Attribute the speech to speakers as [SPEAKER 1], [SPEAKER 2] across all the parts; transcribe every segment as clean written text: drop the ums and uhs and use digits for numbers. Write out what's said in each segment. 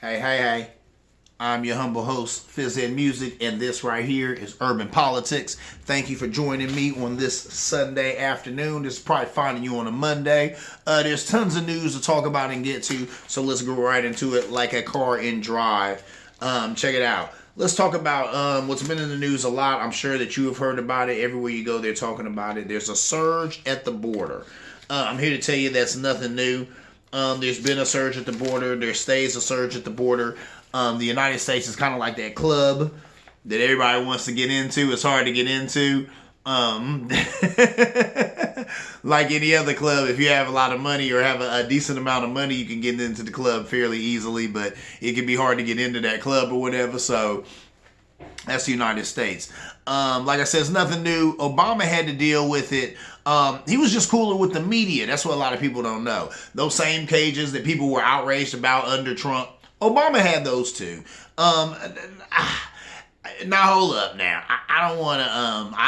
[SPEAKER 1] Hey. I'm your humble host, Fizz Ed Music, and this right here is Urban Politics. Thank you for joining me on this Sunday afternoon. This is probably finding you on a Monday. There's tons of news to talk about and get to, so let's go right into it like a car in drive. Check it out. Let's talk about what's been in the news a lot. I'm sure that you have heard about it. Everywhere you go, they're talking about it. There's a surge at the border. I'm here to tell you that's nothing new. There's been a surge at the border. There stays a surge at the border. The United States is kind of like that club that everybody wants to get into. It's hard to get into. Like any other club, if you have a lot of money or have a decent amount of money, you can get into the club fairly easily, but it can be hard to get into that club or whatever. So that's the United States. Like I said, it's nothing new. Obama had to deal with it. He was just cooler with the media. That's what a lot of people don't know. Those same cages that people were outraged about under Trump, Obama had those too. Now hold up. Now I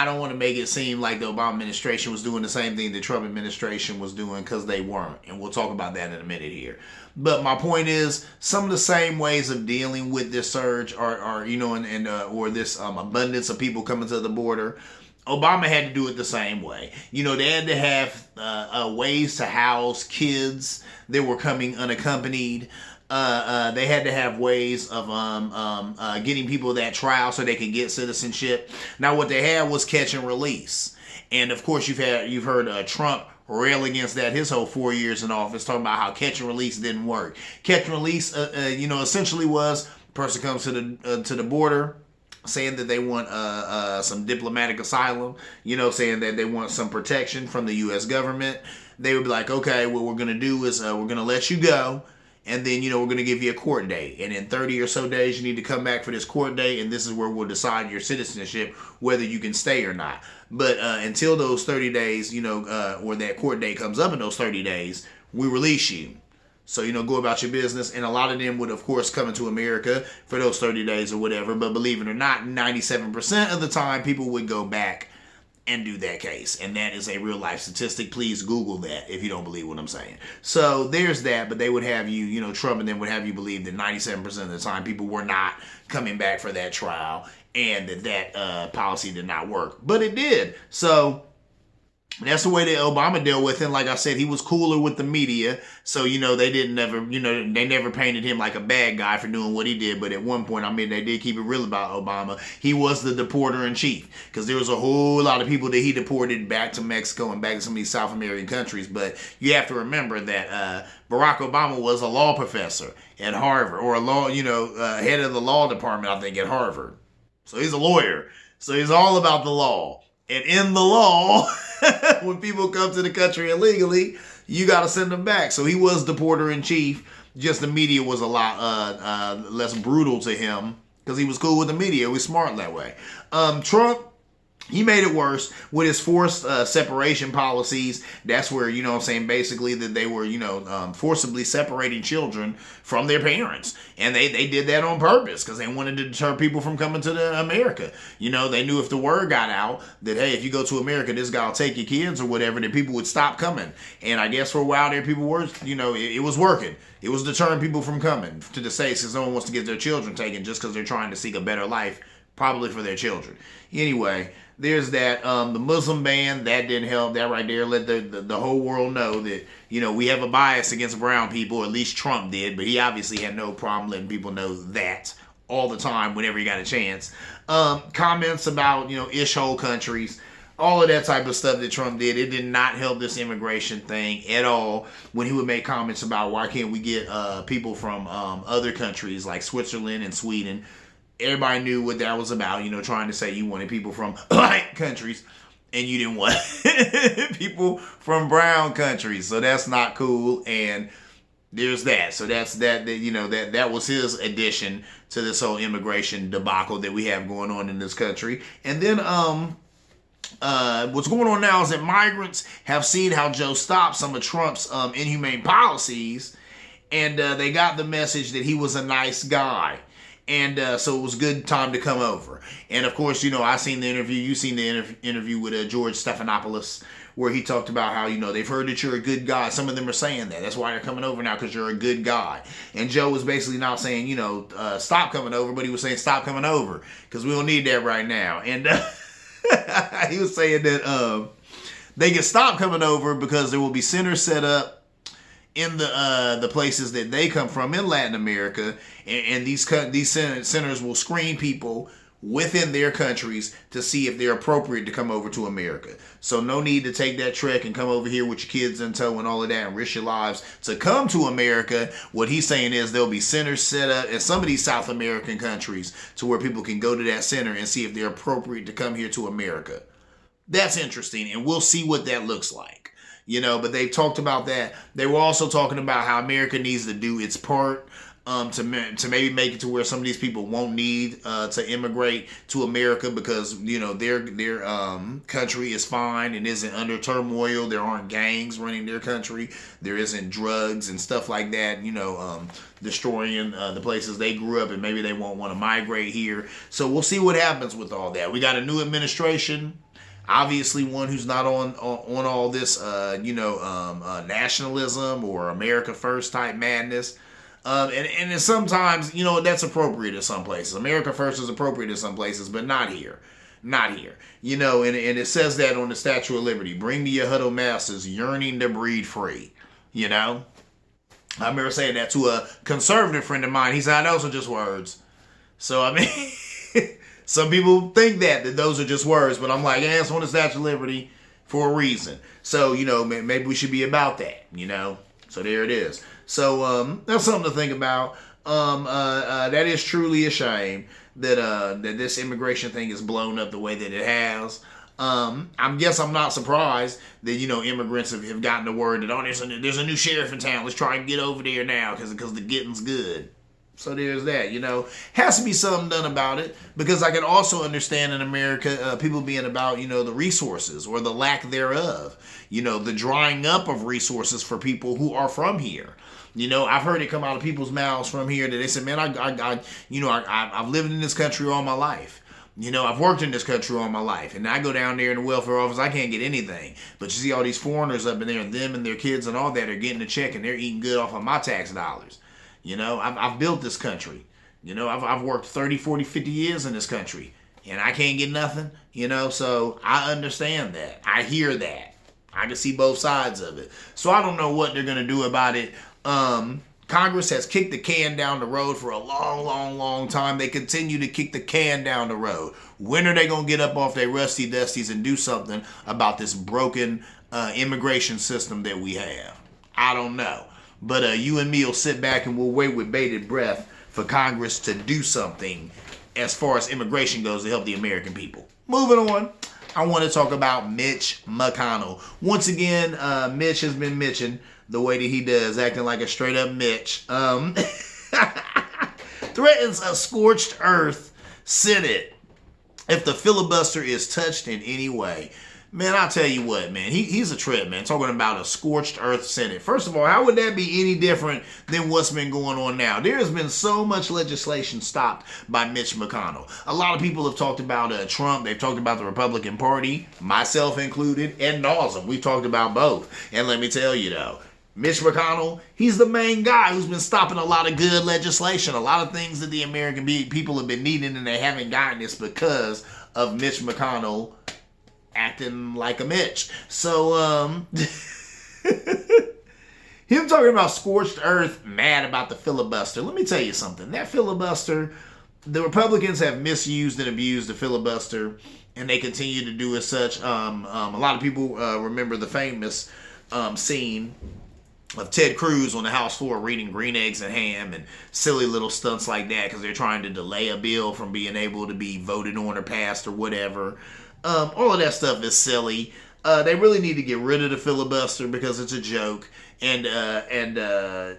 [SPEAKER 1] don't want to make it seem like the Obama administration was doing the same thing the Trump administration was doing, because they weren't, and we'll talk about that in a minute here. But my point is, some of the same ways of dealing with this surge or this abundance of people coming to the border, Obama had to do it the same way. They had to have ways to house kids that were coming unaccompanied. They had to have ways of getting people that trial so they could get citizenship. Now, what they had was catch and release, and of course, you've heard Trump rail against that his whole 4 years in office, talking about how catch and release didn't work. Catch and release, essentially was person comes to the border, saying that they want some diplomatic asylum, saying that they want some protection from the U.S. government. They would be like, okay, what we're going to do is we're going to let you go. And then, we're going to give you a court date. And in 30 or so days, you need to come back for this court date. And this is where we'll decide your citizenship, whether you can stay or not. But until those 30 days, or that court date comes up in those 30 days, we release you. So, go about your business. And a lot of them would, of course, come into America for those 30 days or whatever. But believe it or not, 97% of the time, people would go back and do that case. And that is a real life statistic. Please Google that if you don't believe what I'm saying. So there's that, but they would have you, Trump and them would have you believe that 97% of the time people were not coming back for that trial, and that policy did not work. But it did. So that's the way that Obama dealt with it. Like I said, he was cooler with the media. So, they never painted him like a bad guy for doing what he did. But at one point, they did keep it real about Obama. He was the deporter in chief, because there was a whole lot of people that he deported back to Mexico and back to some of these South American countries. But you have to remember that Barack Obama was a law professor at Harvard, or head of the law department, I think, at Harvard. So he's a lawyer. So he's all about the law. And in the law, when people come to the country illegally, you got to send them back. So he was the deporter in chief. Just the media was a lot less brutal to him, because he was cool with the media. He was smart that way. Trump, he made it worse with his forced separation policies. That's where, basically that they were, forcibly separating children from their parents. And they did that on purpose, because they wanted to deter people from coming to America. They knew if the word got out that, hey, if you go to America, this guy will take your kids or whatever, then people would stop coming. And I guess for a while there, people were, it was working. It was deterring people from coming to the States, because no one wants to get their children taken just because they're trying to seek a better life, probably for their children. Anyway, there's that. The Muslim ban, that didn't help. That right there let the whole world know that, we have a bias against brown people. At least Trump did, but he obviously had no problem letting people know that all the time whenever he got a chance. Comments about, ish-hole countries, all of that type of stuff that Trump did, it did not help this immigration thing at all. When he would make comments about why can't we get people from other countries like Switzerland and Sweden, everybody knew what that was about, trying to say you wanted people from black countries and you didn't want people from brown countries. So that's not cool. And there's that. So that's that was his addition to this whole immigration debacle that we have going on in this country. And then what's going on now is that migrants have seen how Joe stopped some of Trump's inhumane policies, and they got the message that he was a nice guy. And so it was a good time to come over. And of course, I seen the interview. You seen the interview with George Stephanopoulos, where he talked about how, they've heard that you're a good guy. Some of them are saying that. That's why they're coming over now, because you're a good guy. And Joe was basically not saying, stop coming over, but he was saying stop coming over, because we don't need that right now. And he was saying that they can stop coming over because there will be centers set up in the places that they come from in Latin America, and these centers will screen people within their countries to see if they're appropriate to come over to America. So no need to take that trek and come over here with your kids in tow and all of that and risk your lives to come to America. What he's saying is there'll be centers set up in some of these South American countries to where people can go to that center and see if they're appropriate to come here to America. That's interesting, and we'll see what that looks like. But they've talked about that. They were also talking about how America needs to do its part to maybe make it to where some of these people won't need to immigrate to America, because their country is fine and isn't under turmoil. There aren't gangs running their country. There isn't drugs and stuff like that. Destroying the places they grew up, and maybe they won't want to migrate here. So we'll see what happens with all that. We got a new administration. Obviously, one who's not on all this, nationalism or America First type madness. And sometimes, that's appropriate in some places. America First is appropriate in some places, but not here. Not here. And it says that on the Statue of Liberty. Bring me your huddled masses yearning to breed free. I remember saying that to a conservative friend of mine. He said, those are just words. So, I mean... Some people think that those are just words, but I'm like, it's on the Statue of Liberty for a reason. So, maybe we should be about that, So there it is. So that's something to think about. That is truly a shame that this immigration thing is blown up the way that it has. I'm not surprised that, immigrants have gotten the word that, there's a new sheriff in town. Let's try and get over there now because the getting's good. So there's that, Has to be something done about it, because I can also understand in America people being about, the resources or the lack thereof, the drying up of resources for people who are from here. I've heard it come out of people's mouths from here that they said, man, I've lived in this country all my life. I've worked in this country all my life, and I go down there in the welfare office, I can't get anything. But you see all these foreigners up in there, and them and their kids and all that are getting a check, and they're eating good off of my tax dollars. I've built this country. I've worked 30, 40, 50 years in this country, and I can't get nothing, so I understand that. I hear that. I can see both sides of it. So I don't know what they're going to do about it. Congress has kicked the can down the road for a long, long, long time. They continue to kick the can down the road. When are they going to get up off their rusty dusties and do something about this broken immigration system that we have? I don't know. But you and me will sit back and we'll wait with bated breath for Congress to do something as far as immigration goes to help the American people. Moving on, I want to talk about Mitch MCConnell. Once again, Mitch has been Mitching the way that he does, acting like a straight up Mitch. Threatens a scorched earth Senate if the filibuster is touched in any way. Man, I'll tell you what, man. He's a trip, man. Talking about a scorched earth Senate. First of all, how would that be any different than what's been going on now? There has been so much legislation stopped by Mitch MCConnell. A lot of people have talked about Trump. They've talked about the Republican Party, myself included, and nauseam. We've talked about both. And let me tell you, though, Mitch MCConnell, he's the main guy who's been stopping a lot of good legislation. A lot of things that the American people have been needing and they haven't gotten. It's because of Mitch MCConnell acting like a Mitch. So, him talking about scorched earth, mad about the filibuster. Let me tell you something. That filibuster, the Republicans have misused and abused the filibuster, and they continue to do as such. A lot of people remember the famous scene of Ted Cruz on the House floor reading Green Eggs and Ham and silly little stunts like that because they're trying to delay a bill from being able to be voted on or passed or whatever. All of that stuff is silly. They really need to get rid of the filibuster because it's a joke. And it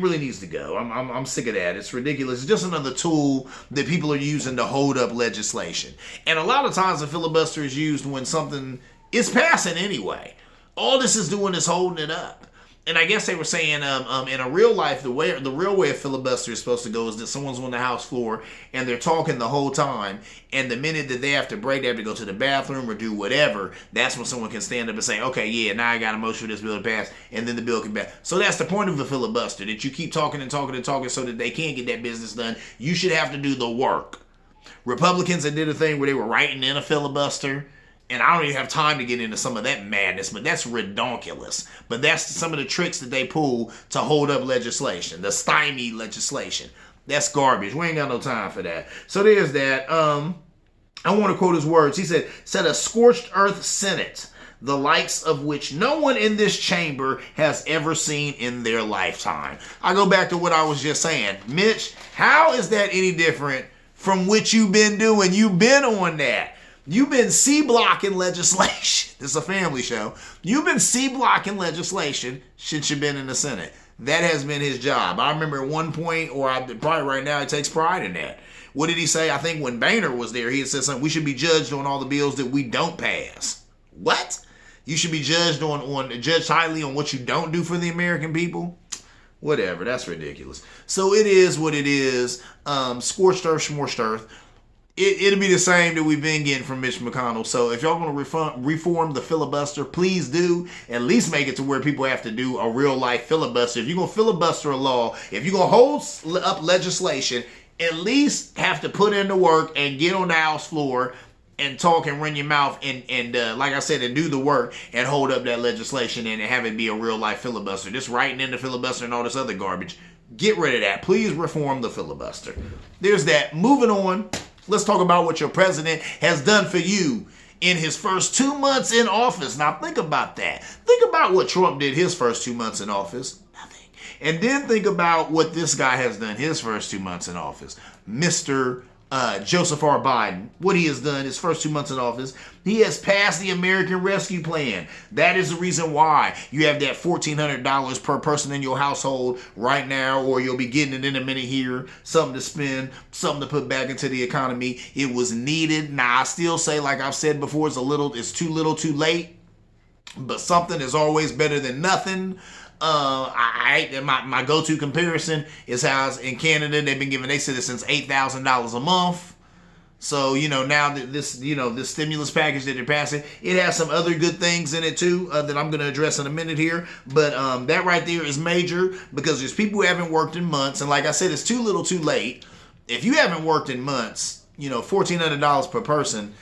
[SPEAKER 1] really needs to go. I'm sick of that. It's ridiculous. It's just another tool that people are using to hold up legislation. And a lot of times the filibuster is used when something is passing anyway. All this is doing is holding it up. And I guess they were saying, in a real life, the real way a filibuster is supposed to go is that someone's on the House floor and they're talking the whole time, and the minute that they have to break, they have to go to the bathroom or do whatever. That's when someone can stand up and say, "Okay, yeah, now I got a motion for this bill to pass," and then the bill can pass. So that's the point of the filibuster, that you keep talking and talking and talking so that they can't get that business done. You should have to do the work. Republicans that did a thing where they were writing in a filibuster. And I don't even have time to get into some of that madness, but that's redonkulous. But that's some of the tricks that they pull to hold up legislation, the stymied legislation. That's garbage. We ain't got no time for that. So there's that. I want to quote his words. He said, "A scorched earth Senate, the likes of which no one in this chamber has ever seen in their lifetime." I go back to what I was just saying. Mitch, how is that any different from what you've been doing? You've been on that. You've been C-blocking legislation. This is a family show. You've been C-blocking legislation since you've been in the Senate. That has been his job. I remember at one point, or probably right now, he takes pride in that. What did he say? I think when Boehner was there, he had said something, "We should be judged on all the bills that we don't pass." What? You should be judged judged highly on what you don't do for the American people? Whatever. That's ridiculous. So it is what it is. Scorched earth, smorched earth. It'll be the same that we've been getting from Mitch McConnell. So if y'all want to reform the filibuster, please do. At least make it to where people have to do a real life filibuster. If you're going to filibuster a law, if you're going to hold up legislation, at least have to put in the work and get on the House floor and talk and run your mouth and like I said, and do the work and hold up that legislation and have it be a real life filibuster. Just writing in the filibuster and all this other garbage. Get rid of that. Please reform the filibuster. There's that. Moving on. Let's talk about what your president has done for you in his first 2 months in office. Now think about that. Think about what Trump did his first 2 months in office. Nothing. And then think about what this guy has done his first 2 months in office. Mr. Joseph R. Biden, what he has done his first 2 months in office, he has passed the American Rescue Plan. That is the reason why you have that $1,400 per person in your household right now, or you'll be getting it in a minute here, something to spend, something to put back into the economy. It was needed. Now, I still say, like I've said before, it's too little too late, but something is always better than nothing. My go-to comparison is how in Canada they've been giving their citizens $8,000 a month. So, now that this stimulus package that they're passing, it has some other good things in it too that I'm going to address in a minute here. But that right there is major because there's people who haven't worked in months. And like I said, it's too little too late. If you haven't worked in months, $1,400 per person,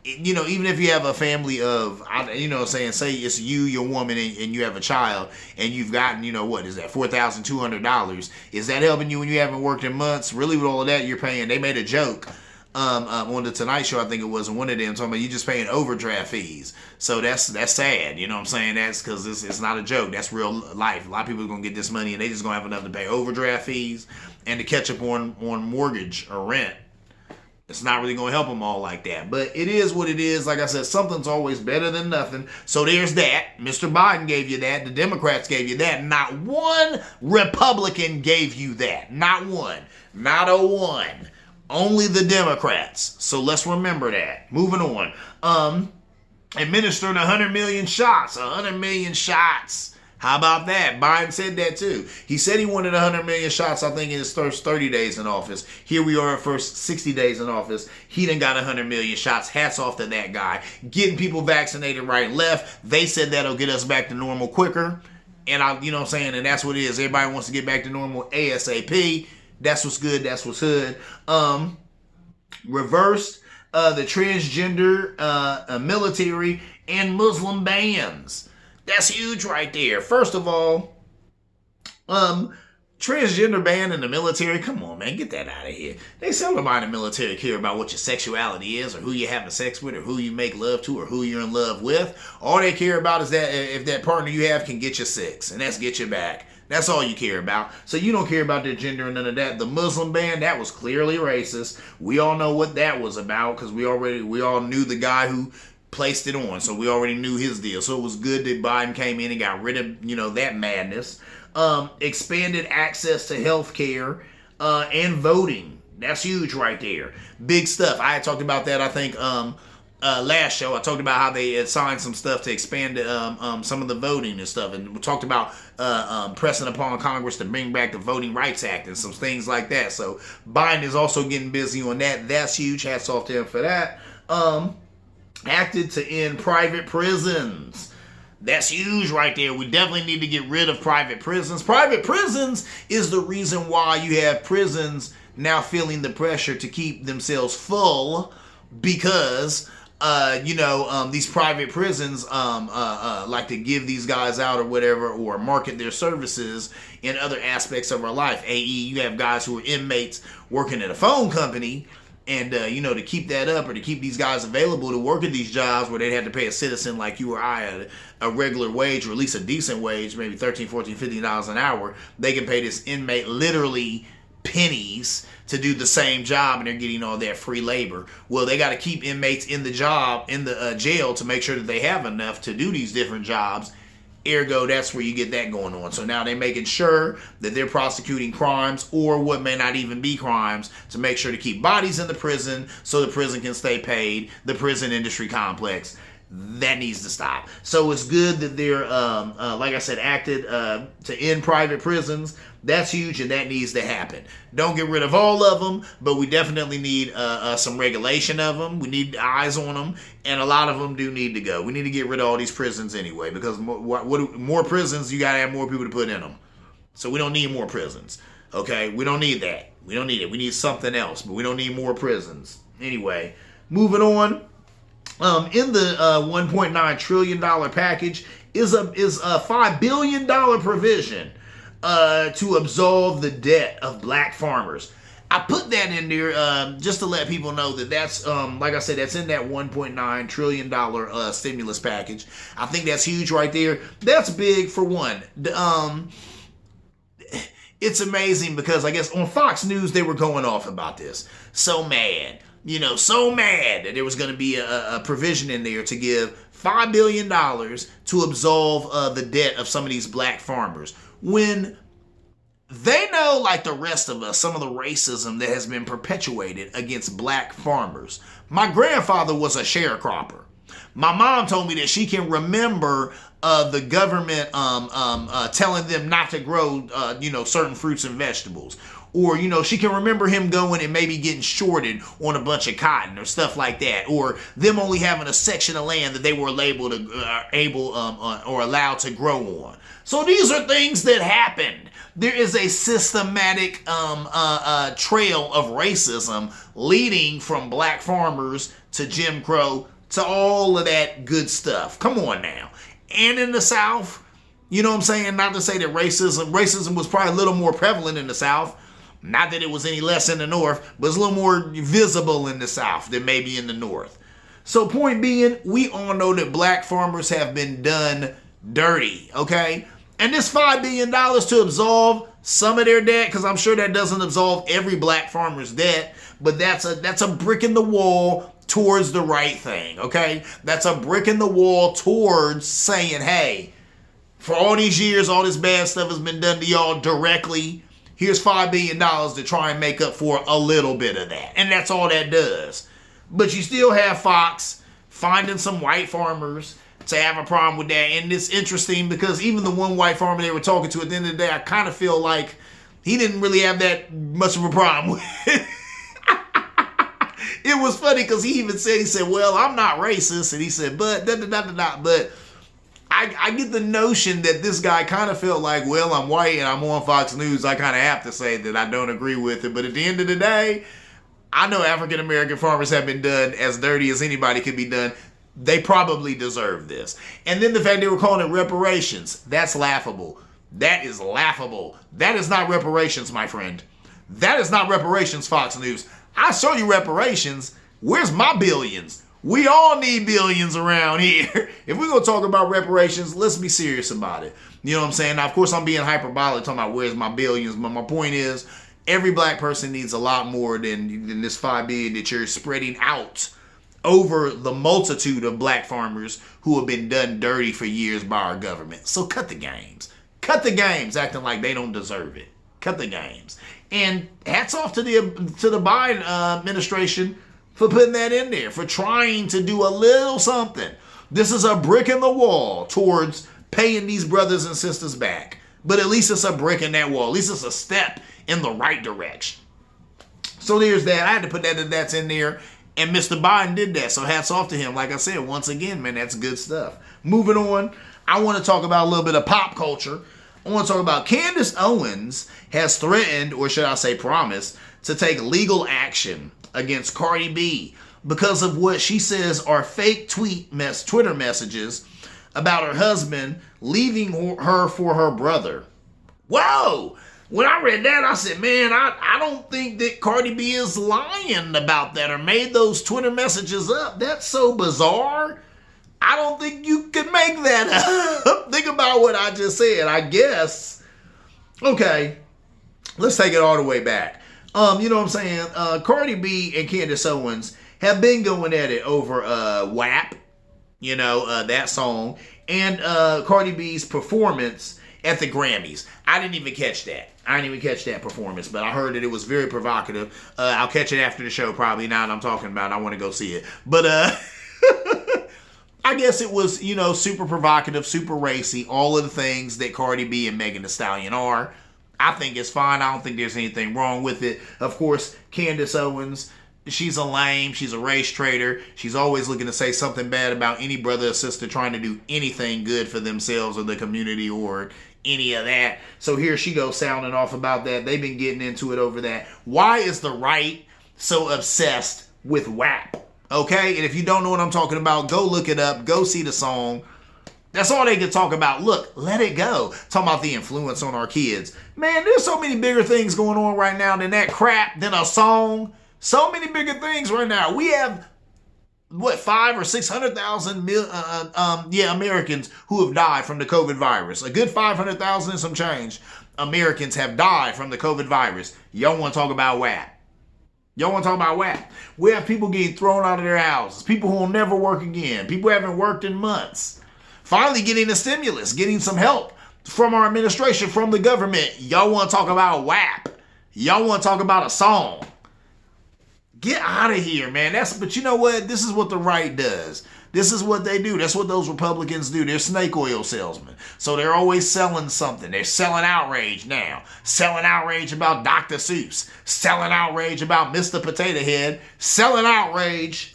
[SPEAKER 1] even if you have a family of, say it's you, your woman, and you have a child, and you've gotten, what is that, $4,200? Is that helping you when you haven't worked in months? Really, with all of that, you're paying. They made a joke on the Tonight Show, I think it was, and one of them talking about you just paying overdraft fees. So that's sad. You know what I'm saying? That's because it's not a joke. That's real life. A lot of people are going to get this money, and they just going to have enough to pay overdraft fees and to catch up on mortgage or rent. It's not really going to help them all like that. But it is what it is. Like I said, something's always better than nothing. So there's that. Mr. Biden gave you that. The Democrats gave you that. Not one Republican gave you that. Not one. Not a one. Only the Democrats. So let's remember that. Moving on. Administering 100 million shots. 100 million shots. How about that? Biden said that too. He said he wanted 100 million shots, I think, in his first 30 days in office. Here we are at first 60 days in office. He done got 100 million shots. Hats off to that guy. Getting people vaccinated right and left. They said that'll get us back to normal quicker. And you know what I'm saying? And that's what it is. Everybody wants to get back to normal ASAP. That's what's good. That's what's hood. Reversed the transgender military and Muslim bans. That's huge right there. First of all, transgender ban in the military. Come on, man, get that out of here. They seldom in the military care about what your sexuality is or who you're having sex with or who you make love to or who you're in love with. All they care about is that if that partner you have can get you sex, and that's get you back. That's all you care about. So you don't care about their gender and none of that. The Muslim ban, that was clearly racist. We all know what that was about because we all knew the guy who placed it on, so we already knew his deal. So it was good that Biden came in and got rid of that madness. Expanded access to health care and voting. That's huge right there. Big stuff. I had talked about that, I think, last show, I talked about how they had signed some stuff to expand some of the voting and stuff, and we talked about pressing upon Congress to bring back the Voting Rights Act and some things like that. So Biden is also getting busy on that. That's huge. Hats off to him for that. Acted to end private prisons. That's huge right there. We definitely need to get rid of private prisons. Private prisons is the reason why you have prisons now feeling the pressure to keep themselves full, because these private prisons like to give these guys out or whatever, or market their services in other aspects of our life. A.e., you have guys who are inmates working at a phone company, and to keep that up, or to keep these guys available to work at these jobs where they'd have to pay a citizen like you or I a regular wage, or at least a decent wage, maybe $13, $14, $15 an hour, they can pay this inmate literally pennies to do the same job, and they're getting all that free labor. Well, they got to keep inmates in the jail to make sure that they have enough to do these different jobs. Ergo, that's where you get that going on. So now they're making sure that they're prosecuting crimes, or what may not even be crimes, to make sure to keep bodies in the prison so the prison can stay paid. The prison industry complex, that needs to stop. So it's good that they're, like I said, acted to end private prisons. That's huge, and that needs to happen. Don't get rid of all of them, but we definitely need some regulation of them. We need eyes on them, and a lot of them do need to go. We need to get rid of all these prisons anyway, because more prisons, you got to have more people to put in them. So we don't need more prisons, okay? We don't need that. We don't need it. We need something else, but we don't need more prisons. Anyway, moving on. In the $1.9 trillion package is a $5 billion provision to absolve the debt of black farmers. I put that in there just to let people know that that's, like I said, that's in that $1.9 trillion stimulus package. I think that's huge right there. That's big for one. It's amazing because I guess on Fox News they were going off about this. So mad. So mad that there was going to be a provision in there to give $5 billion to absolve the debt of some of these black farmers, when they know, like the rest of us, some of the racism that has been perpetuated against black farmers. My grandfather was a sharecropper. My mom told me that she can remember the government telling them not to grow, certain fruits and vegetables. Or, she can remember him going and maybe getting shorted on a bunch of cotton or stuff like that. Or them only having a section of land that they were or allowed to grow on. So these are things that happened. There is a systematic trail of racism leading from black farmers to Jim Crow to all of that good stuff. Come on now. And in the South, you know what I'm saying? Not to say that racism was probably a little more prevalent in the South. Not that it was any less in the North, but it's a little more visible in the South than maybe in the North. So point being, we all know that black farmers have been done dirty, okay? And this $5 billion to absolve some of their debt, because I'm sure that doesn't absolve every black farmer's debt, but that's a brick in the wall towards the right thing, okay? That's a brick in the wall towards saying, hey, for all these years, all this bad stuff has been done to y'all directly. Here's $5 billion to try and make up for a little bit of that. And that's all that does. But you still have Fox finding some white farmers to have a problem with that. And it's interesting because even the one white farmer they were talking to at the end of the day, I kind of feel like he didn't really have that much of a problem with it. It was funny because he said, well, I'm not racist. And he said, but, but I get the notion that this guy kind of felt like, well, I'm white and I'm on Fox News. I kind of have to say that I don't agree with it. But at the end of the day, I know African-American farmers have been done as dirty as anybody could be done. They probably deserve this. And then the fact they were calling it reparations, that's laughable. That is laughable. That is not reparations, my friend. That is not reparations, Fox News. I show you reparations. Where's my billions? We all need billions around here. If we're going to talk about reparations, let's be serious about it. You know what I'm saying? Now, of course, I'm being hyperbolic talking about where's my billions, but my point is every black person needs a lot more than this $5 billion that you're spreading out over the multitude of black farmers who have been done dirty for years by our government. So cut the games. Cut the games acting like they don't deserve it. Cut the games. And hats off to the Biden administration for putting that in there, for trying to do a little something. This is a brick in the wall towards paying these brothers and sisters back. But at least it's a brick in that wall. At least it's a step in the right direction. So there's that. I had to put that's in there. And Mr. Biden did that. So hats off to him. Like I said, once again, man, that's good stuff. Moving on, I want to talk about a little bit of pop culture. I want to talk about Candace Owens has threatened, or should I say promised, to take legal action against Cardi B because of what she says are fake Twitter messages about her husband leaving her for her brother. Whoa! When I read that, I said, man, I don't think that Cardi B is lying about that or made those Twitter messages up. That's so bizarre. I don't think you could make that up. Think about what I just said, I guess. Okay, let's take it all the way back. You know what I'm saying? Cardi B and Candace Owens have been going at it over WAP, that song, and Cardi B's performance at the Grammys. I didn't even catch that. Performance, but I heard that it was very provocative. I'll catch it after the show probably. Now that I'm talking about it, I want to go see it. But I guess it was, super provocative, super racy, all of the things that Cardi B and Megan Thee Stallion are. I think it's fine. I don't think there's anything wrong with it. Of course, Candace Owens, she's a lame. She's a race traitor. She's always looking to say something bad about any brother or sister trying to do anything good for themselves or the community or any of that. So here she goes sounding off about that. They've been getting into it over that. Why is the right so obsessed with WAP? Okay? And if you don't know what I'm talking about, go look it up. Go see the song. That's all they can talk about. Look, let it go. Talking about the influence on our kids. Man, there's so many bigger things going on right now than that crap, than a song. So many bigger things right now. We have, 500,000 or 600,000 Americans who have died from the COVID virus. A good 500,000 and some change Americans have died from the COVID virus. Y'all want to talk about WAP? We have people getting thrown out of their houses. People who will never work again. People who haven't worked in months. Finally getting a stimulus, getting some help from our administration, from the government. Y'all want to talk about WAP? Y'all want to talk about a song? Get out of here, man. But you know what? This is what the right does. This is what they do. That's what those Republicans do. They're snake oil salesmen. So they're always selling something. They're selling outrage now. Selling outrage about Dr. Seuss. Selling outrage about Mr. Potato Head. Selling outrage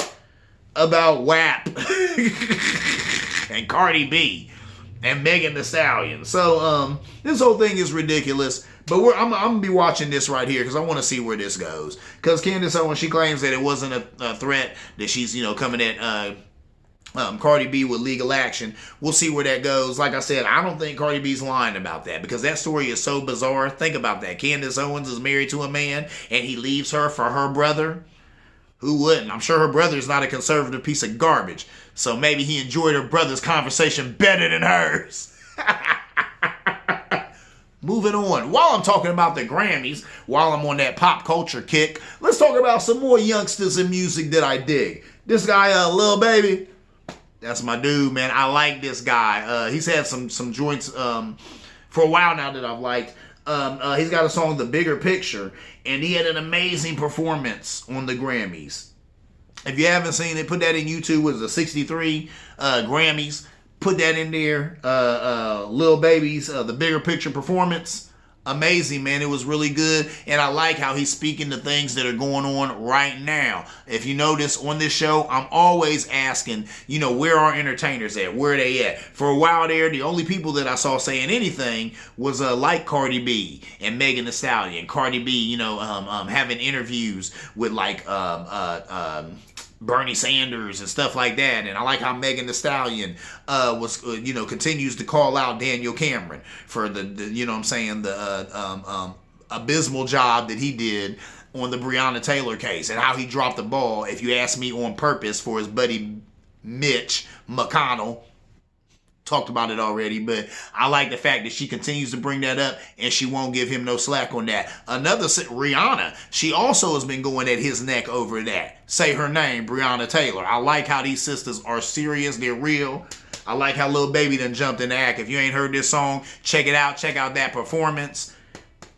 [SPEAKER 1] about WAP. And Cardi B. And Megan Thee Stallion. So this whole thing is ridiculous. But I'm going to be watching this right here because I want to see where this goes. Because Candace Owens, she claims that it wasn't a threat, that she's, coming at Cardi B with legal action. We'll see where that goes. Like I said, I don't think Cardi B's lying about that because that story is so bizarre. Think about that. Candace Owens is married to a man and he leaves her for her brother. Who wouldn't? I'm sure her brother is not a conservative piece of garbage. So maybe he enjoyed her brother's conversation better than hers. Moving on. While I'm talking about the Grammys, while I'm on that pop culture kick, let's talk about some more youngsters in music that I dig. This guy, Lil Baby, that's my dude, man. I like this guy. He's had some joints for a while now that I've liked. He's got a song, The Bigger Picture, and he had an amazing performance on the Grammys. If you haven't seen it, put that in YouTube. It was the 63 Grammys. Put that in there. Lil Baby's The Bigger Picture performance. Amazing, man. It was really good. And I like how he's speaking to things that are going on right now. If you notice on this show, I'm always asking, where are entertainers at? Where are they at? For a while there, the only people that I saw saying anything was like Cardi B and Megan Thee Stallion. Cardi B, having interviews with Bernie Sanders and stuff like that. And I like how Megan Thee Stallion continues to call out Daniel Cameron for the abysmal job that he did on the Breonna Taylor case and how he dropped the ball, if you ask me, on purpose for his buddy Mitch McConnell. Talked about it already, but I like the fact that she continues to bring that up and she won't give him no slack on that. Another, Rihanna, she also has been going at his neck over that. Say her name, Breonna Taylor. I like how these sisters are serious. They're real. I like how Lil Baby done jumped in the act. If you ain't heard this song, check it out. Check out that performance.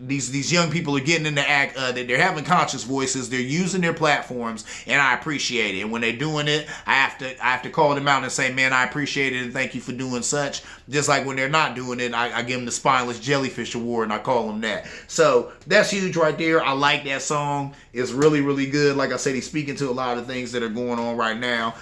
[SPEAKER 1] these young people are getting in the act that they're having conscious voices. They're using their platforms, and I appreciate it. And when they're doing it, I have to call them out and say, man, I appreciate it and thank you for doing such. Just like when they're not doing it, I give them the Spineless Jellyfish Award, and I call them that. So that's huge right there. I like that song. It's really, really good. Like I said, he's speaking to a lot of things that are going on right now.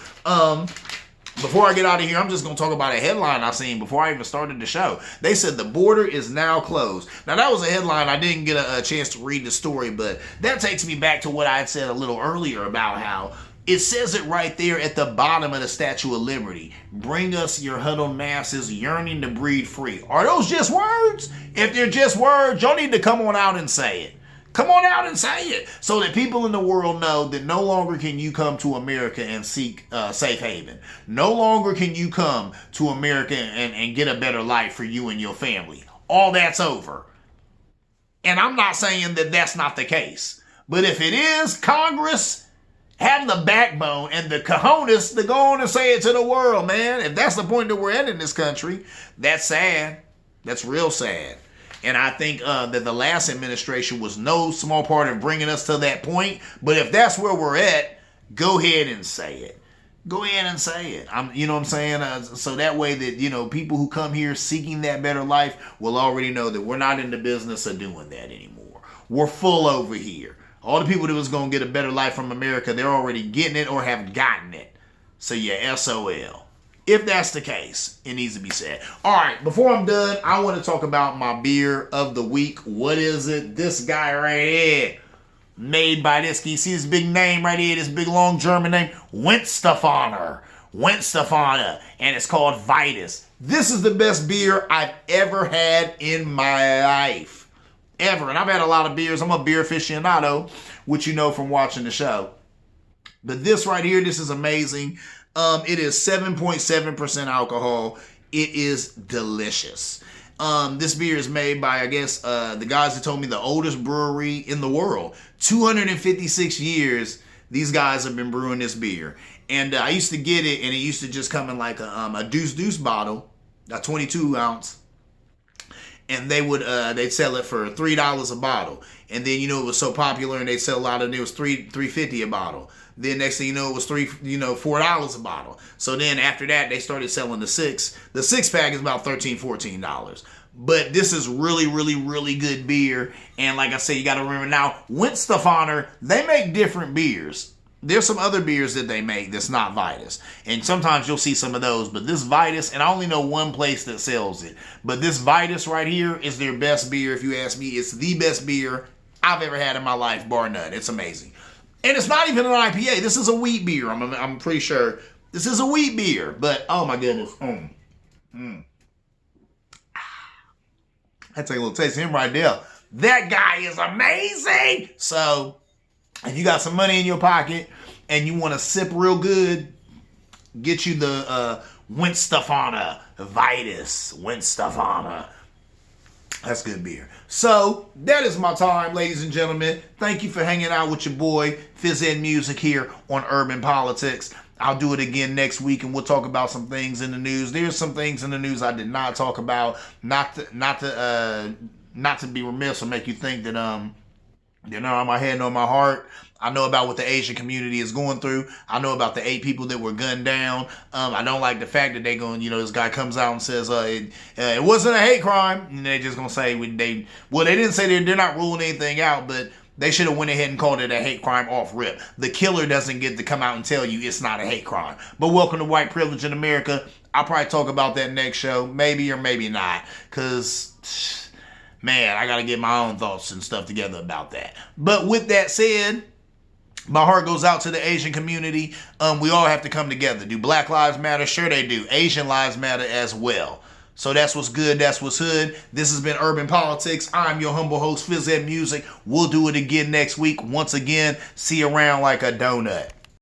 [SPEAKER 1] Before I get out of here, I'm just going to talk about a headline I seen before I even started the show. They said the border is now closed. Now, that was a headline. I didn't get a chance to read the story, but that takes me back to what I had said a little earlier about how it says it right there at the bottom of the Statue of Liberty. Bring us your huddled masses yearning to breathe free. Are those just words? If they're just words, y'all need to come on out and say it. Come on out and say it so that people in the world know that no longer can you come to America and seek safe haven. No longer can you come to America and get a better life for you and your family. All that's over. And I'm not saying that that's not the case. But if it is, Congress, have the backbone and the cojones to go on and say it to the world, man. If that's the point that we're at in this country, that's sad. That's real sad. And I think that the last administration was no small part of bringing us to that point. But if that's where we're at, go ahead and say it. Go ahead and say it. You know what I'm saying? So that way that, people who come here seeking that better life will already know that we're not in the business of doing that anymore. We're full over here. All the people that was going to get a better life from America, they're already getting it or have gotten it. So yeah, SOL. If that's the case, it needs to be said. All right, before I'm done, I want to talk about my beer of the week. What is it? This guy right here, made by this. Can you see this big name right here? This big long German name, Winstefahner. And it's called Vitus. This is the best beer I've ever had in my life. Ever. And I've had a lot of beers. I'm a beer aficionado, which you know from watching the show. But this right here, this is amazing. It is 7.7% alcohol. It is delicious. This beer is made by, I guess, the guys that told me the oldest brewery in the world. 256 years, these guys have been brewing this beer. And I used to get it, and it used to just come in like a deuce bottle, a 22 ounce. And they'd sell it for $3 a bottle. And then, it was so popular, and they'd sell a lot of it. It was $3.50 a bottle. Then next thing you know, it was $4 a bottle. So then after that, they started selling the six. The 6-pack is about $13, $14. But this is really, really, really good beer. And like I said, you got to remember now, Winstefahner, they make different beers. There's some other beers that they make that's not Vitus. And sometimes you'll see some of those. But this Vitus, and I only know one place that sells it. But this Vitus right here is their best beer. If you ask me, it's the best beer I've ever had in my life, bar none. It's amazing. And it's not even an IPA. This is a wheat beer. I'm pretty sure this is a wheat beer. But, oh my goodness. I take a little taste of him right there. That guy is amazing. So, if you got some money in your pocket and you want to sip real good, get you the Winstefahner Vitus. Winstefahner. That's good beer. So, that is my time, ladies and gentlemen. Thank you for hanging out with your boy, Fizz Ed Music, here on Urban Politics. I'll do it again next week, and we'll talk about some things in the news. There's some things in the news I did not talk about. Not to be remiss or make you think that they're not on my head nor my heart. I know about what the Asian community is going through. I know about the 8 people that were gunned down. I don't like the fact that this guy comes out and says it wasn't a hate crime. And they're just going to say, they didn't say they're not ruling anything out, but they should have went ahead and called it a hate crime off rip. The killer doesn't get to come out and tell you it's not a hate crime. But welcome to white privilege in America. I'll probably talk about that next show. Maybe or maybe not. Because, man, I got to get my own thoughts and stuff together about that. But with that said, my heart goes out to the Asian community. We all have to come together. Do Black Lives Matter? Sure they do. Asian lives matter as well. So that's what's good. That's what's hood. This has been Urban Politics. I'm your humble host, Fizz Ed Music. We'll do it again next week. Once again, see you around like a donut.